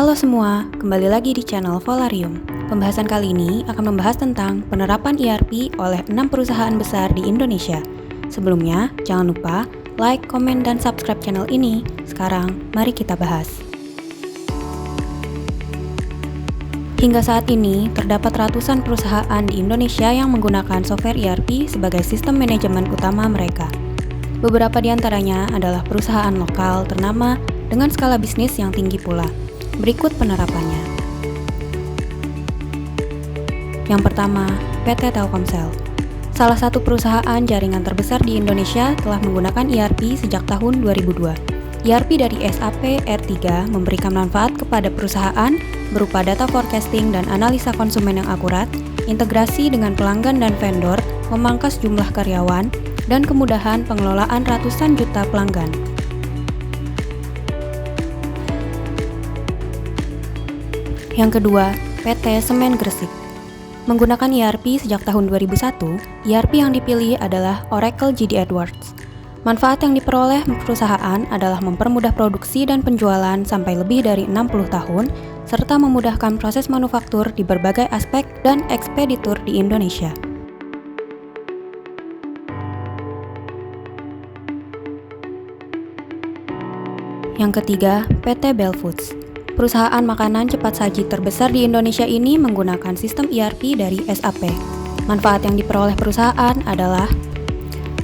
Halo semua, kembali lagi di channel Volarium. Pembahasan kali ini akan membahas tentang penerapan ERP oleh 6 perusahaan besar di Indonesia. Sebelumnya, jangan lupa like, komen, dan subscribe channel ini. Sekarang, mari kita bahas. Hingga saat ini, terdapat ratusan perusahaan di Indonesia yang menggunakan software ERP sebagai sistem manajemen utama mereka. Beberapa di antaranya adalah perusahaan lokal ternama dengan skala bisnis yang tinggi pula. Berikut penerapannya. Yang pertama, PT Telkomsel. Salah satu perusahaan jaringan terbesar di Indonesia telah menggunakan ERP sejak tahun 2002. ERP dari SAP R3 memberikan manfaat kepada perusahaan berupa data forecasting dan analisa konsumen yang akurat, integrasi dengan pelanggan dan vendor, memangkas jumlah karyawan, dan kemudahan pengelolaan ratusan juta pelanggan. Yang kedua, PT Semen Gresik. Menggunakan ERP sejak tahun 2001, ERP yang dipilih adalah Oracle GD Edwards. Manfaat yang diperoleh perusahaan adalah mempermudah produksi dan penjualan sampai lebih dari 60 tahun, serta memudahkan proses manufaktur di berbagai aspek dan ekspeditur di Indonesia. Yang ketiga, PT Bell Foods. Perusahaan makanan cepat saji terbesar di Indonesia ini menggunakan sistem ERP dari SAP. Manfaat yang diperoleh perusahaan adalah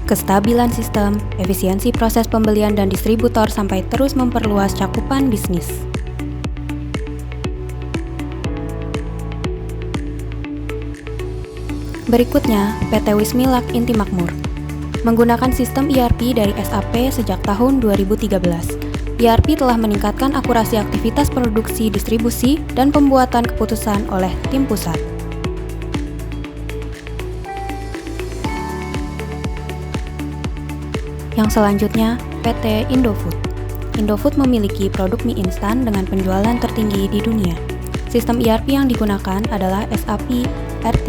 kestabilan sistem, efisiensi proses pembelian dan distributor sampai terus memperluas cakupan bisnis. Berikutnya, PT Wismilak Inti Makmur. Menggunakan sistem ERP dari SAP sejak tahun 2013. ERP telah meningkatkan akurasi aktivitas produksi, distribusi, dan pembuatan keputusan oleh tim pusat. Yang selanjutnya, PT Indofood. Indofood memiliki produk mie instan dengan penjualan tertinggi di dunia. Sistem ERP yang digunakan adalah SAP R3,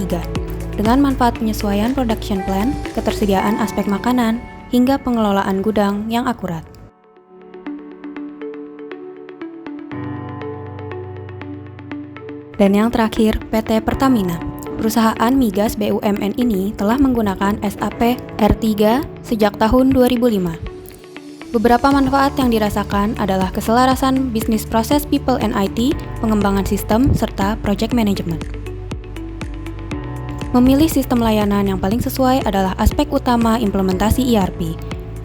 dengan manfaat penyesuaian production plan, ketersediaan aspek makanan, hingga pengelolaan gudang yang akurat. Dan yang terakhir, PT Pertamina. Perusahaan migas BUMN ini telah menggunakan SAP R3 sejak tahun 2005. Beberapa manfaat yang dirasakan adalah keselarasan bisnis proses people and IT, pengembangan sistem, serta project management. Memilih sistem layanan yang paling sesuai adalah aspek utama implementasi ERP.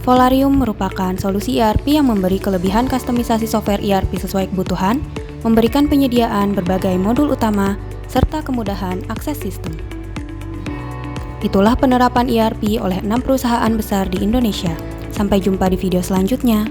Volarium merupakan solusi ERP yang memberi kelebihan kustomisasi software ERP sesuai kebutuhan, memberikan penyediaan berbagai modul utama, serta kemudahan akses sistem. Itulah penerapan ERP oleh 6 perusahaan besar di Indonesia. Sampai jumpa di video selanjutnya.